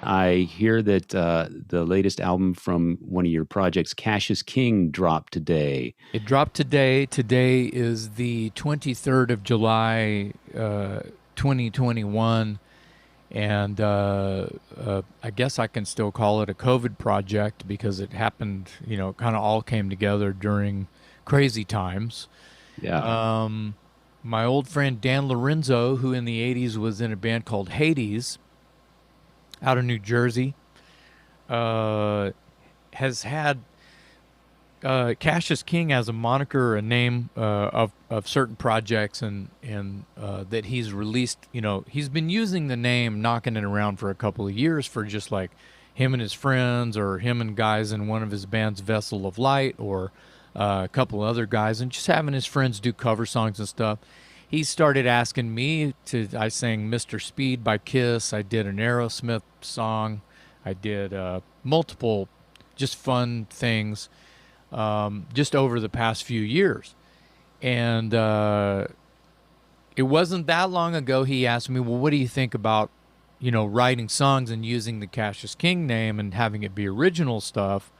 I hear that the latest album from one of your projects, Cassius King, dropped today. It dropped today. Today is the 23rd of July, 2021. And I guess I can still call it a COVID project because it happened, kind of all came together during crazy times. Yeah. Um, my old friend Dan Lorenzo, who in the 80s was in a band called Hades out of New Jersey, uh, has had Cassius King as a moniker, a name of certain projects, and that he's released. He's been using the name, knocking it around for a couple of years for just like him and his friends, or him and guys in one of his bands, Vessel of Light, or a couple of other guys, and just having his friends do cover songs and stuff. He started asking me to. I sang "Mr. Speed" by Kiss. I did an Aerosmith song. I did multiple, just fun things just over the past few years. And it wasn't that long ago he asked me, well, what do you think about, writing songs and using the Cassius King name and having it be original stuff?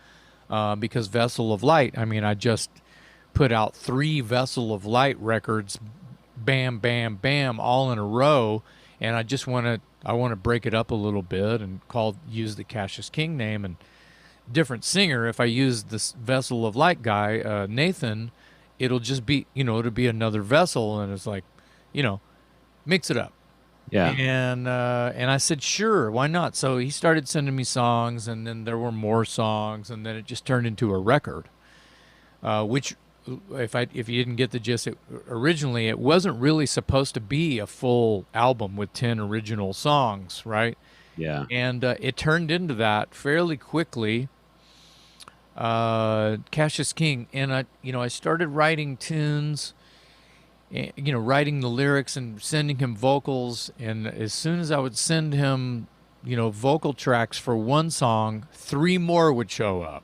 Because Vessel of Light, I mean, I just put out 3 Vessel of Light records, bam, bam, bam, all in a row. And I want to break it up a little bit and use the Cassius King name and different singer. If I use this Vessel of Light guy, Nathan, it'll just be, it'll be another vessel, and it's like, mix it up. Yeah. And I said, sure, why not? So he started sending me songs, and then there were more songs, and then it just turned into a record. Which, if you didn't get the gist, originally it wasn't really supposed to be a full album with 10 original songs, right? Yeah. And it turned into that fairly quickly. Cassius King, and I started writing tunes, writing the lyrics and sending him vocals. And as soon as I would send him, vocal tracks for one song, 3 more would show up,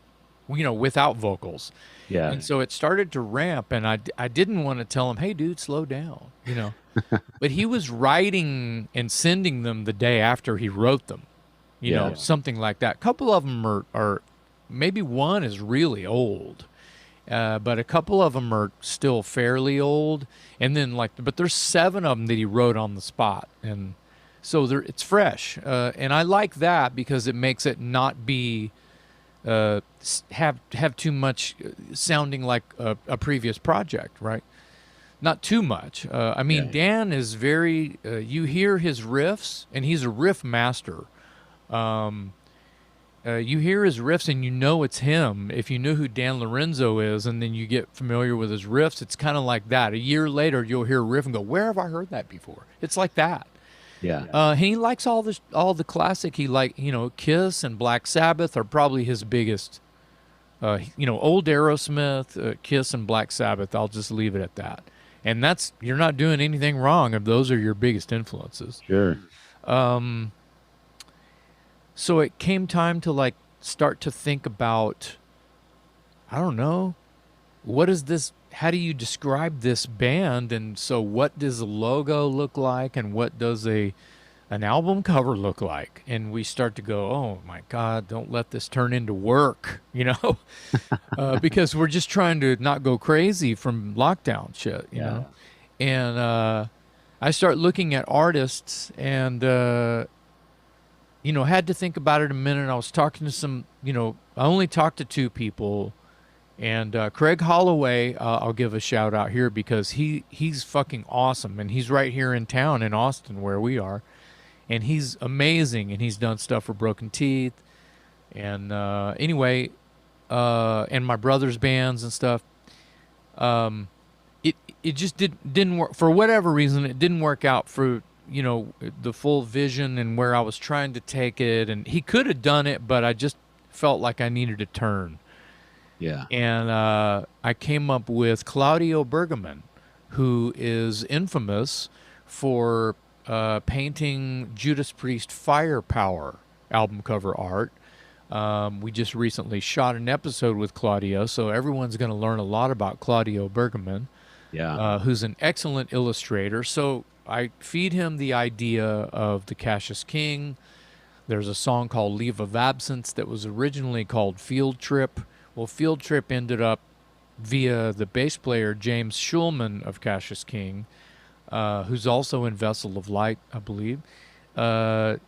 without vocals. Yeah. And so it started to ramp, and I didn't want to tell him, hey, dude, slow down, But he was writing and sending them the day after he wrote them, something like that. A couple of them are maybe one is really old, but a couple of them are still fairly old. And then but there's 7 of them that he wrote on the spot, and so it's fresh. And I like that because it makes it not be have too much sounding like a previous project, right? Not too much. I mean, Yeah. Dan is very. You hear his riffs, and he's a riff master. You hear his riffs, and you know it's him. If you know who Dan Lorenzo is, and then you get familiar with his riffs, it's kind of like that. A year later, you'll hear a riff and go, "Where have I heard that before?" It's like that. Yeah. He likes all the classic. He Kiss and Black Sabbath are probably his biggest. Old Aerosmith, Kiss, and Black Sabbath. I'll just leave it at that. And you're not doing anything wrong if those are your biggest influences. Sure. So it came time to start to think about, I don't know, what is this? How do you describe this band? And so what does a logo look like? And what does an album cover look like? And we start to go, oh my God, don't let this turn into work, because we're just trying to not go crazy from lockdown shit, you know? And I start looking at artists and, had to think about it a minute. I was talking to some, I only talked to 2 people. And Craig Holloway, I'll give a shout out here because he's fucking awesome. And he's right here in town in Austin where we are. And he's amazing. And he's done stuff for Broken Teeth. And anyway, and my brother's bands and stuff. It just didn't work. For whatever reason, it didn't work out for, the full vision and where I was trying to take it. And he could have done it, but I just felt like I needed a turn. Yeah. And I came up with Claudio Bergaman, who is infamous for painting Judas Priest Firepower album cover art. We just recently shot an episode with Claudio, so everyone's going to learn a lot about Claudio Bergaman, who's an excellent illustrator. So I feed him the idea of the Cassius King There's a song called Leave of Absence that was originally called Field Trip. Well, Field Trip ended up via the bass player James Schulman of Cassius King, who's also in Vessel of Light, I believe, uh,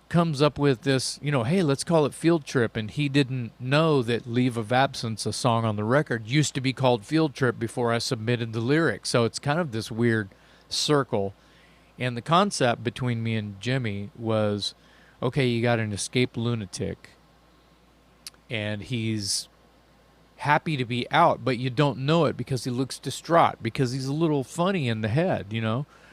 comes up with this, hey, let's call it Field Trip. And he didn't know that Leave of Absence, a song on the record, used to be called Field Trip before I submitted the lyrics. So it's kind of this weird circle. And the concept between me and Jimmy was, okay, you got an escaped lunatic, and he's happy to be out, but you don't know it because he looks distraught, because he's a little funny in the head.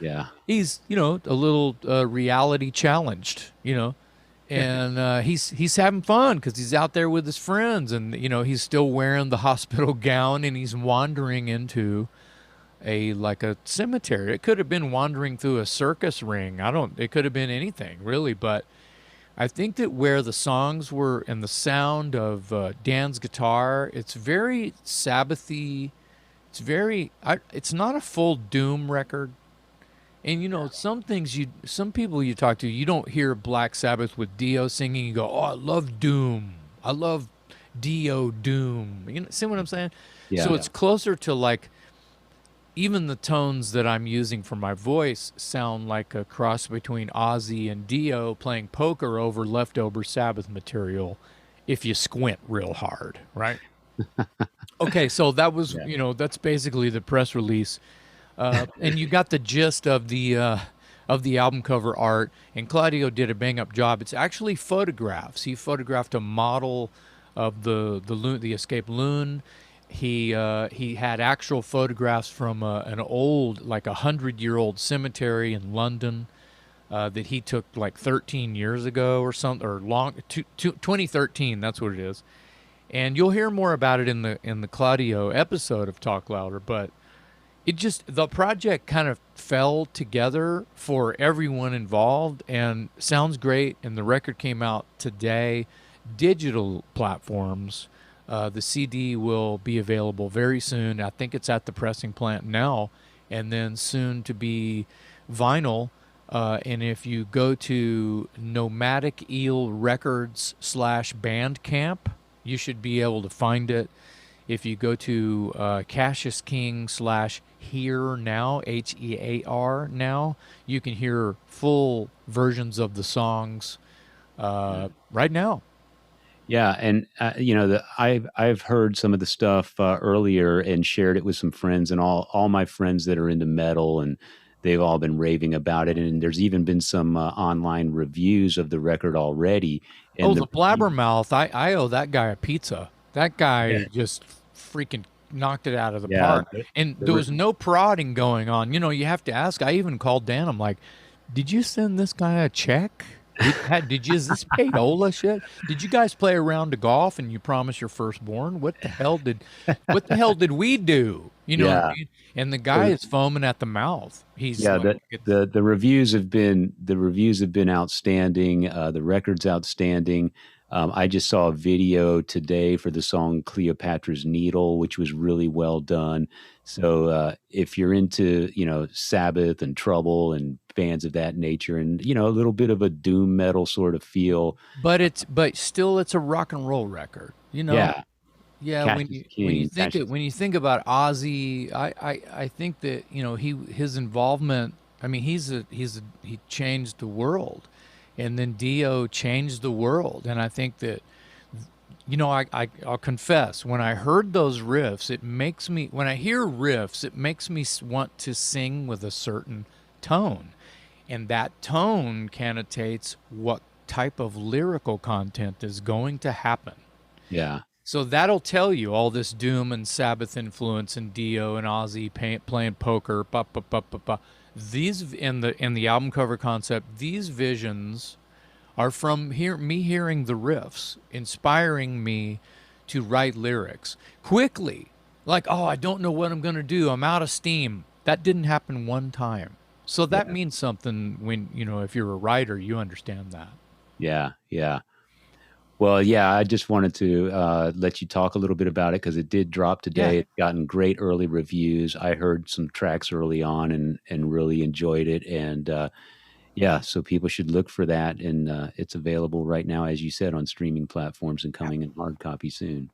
Yeah. He's, a little reality challenged, and he's having fun because he's out there with his friends, and he's still wearing the hospital gown, and he's wandering into a cemetery. It could have been wandering through a circus ring. It could have been anything really, but I think that where the songs were and the sound of Dan's guitar, it's very Sabbathy. It's not a full doom record. And some people you talk to, you don't hear Black Sabbath with Dio singing. You go, oh, I love doom. I love Dio doom. See what I'm saying? Yeah. So it's closer to like, even the tones that I'm using for my voice sound like a cross between Ozzy and Dio playing poker over leftover Sabbath material if you squint real hard, right? Okay, so that was, that's basically the press release. And you got the gist of the album cover art, and Claudio did a bang up job. It's actually photographs. He photographed a model of the escaped loon. He had actual photographs from an old, like 100-year-old cemetery in London that he took like 13 years ago or something, or 2013. That's what it is. And you'll hear more about it in the Claudio episode of Talk Louder. But the project kind of fell together for everyone involved, and sounds great. And the record came out today, digital platforms. The CD will be available very soon. I think it's at the pressing plant now, and then soon to be vinyl. And if you go to Nomadic Eel Records /Bandcamp, you should be able to find it. If you go to Cassius King /Hear Now, HEAR Now, you can hear full versions of the songs right now. Yeah, and I've heard some of the stuff earlier and shared it with some friends, and all my friends that are into metal, and they've all been raving about it. And there's even been some online reviews of the record already. Oh, And the blabbermouth! I owe that guy a pizza. That yeah, guy just freaking knocked it out of the yeah, park, and there was no prodding going on. You have to ask. I even called Dan. I'm like, "Did you send this guy a check? Is this payola shit? Did you guys play a round of golf and you promised your firstborn? What the hell did we do? You know what I yeah. mean?" And the guy is foaming at the mouth. He's Yeah, like, the reviews have been outstanding. The record's outstanding. I just saw a video today for the song Cleopatra's Needle, which was really well done. So if you're into Sabbath and Trouble and bands of that nature, and a little bit of a doom metal sort of feel, but still, it's a rock and roll record. yeah, Yeah, Cassius King, Cassius. when you think about Ozzy, I think that his involvement. I mean, he changed the world, and then Dio changed the world, and I think that I'll confess, when I heard those riffs, when I hear riffs, it makes me want to sing with a certain tone, and that tone connotates what type of lyrical content is going to happen. Yeah, So that'll tell you all this doom and Sabbath influence and Dio and Ozzy playing poker. These in the album cover concept, these visions are from me hearing the riffs, inspiring me to write lyrics quickly. Like, oh, I don't know what I'm going to do. I'm out of steam. That didn't happen one time. So that yeah, means something when, if you're a writer, you understand that. yeah, yeah. Well, yeah, I just wanted to let you talk a little bit about it because it did drop Yeah. today. It's gotten great early reviews. I heard some tracks early on and really enjoyed it. And Yeah, so people should look for that, and it's available right now, as you said, on streaming platforms and coming in hard copy soon.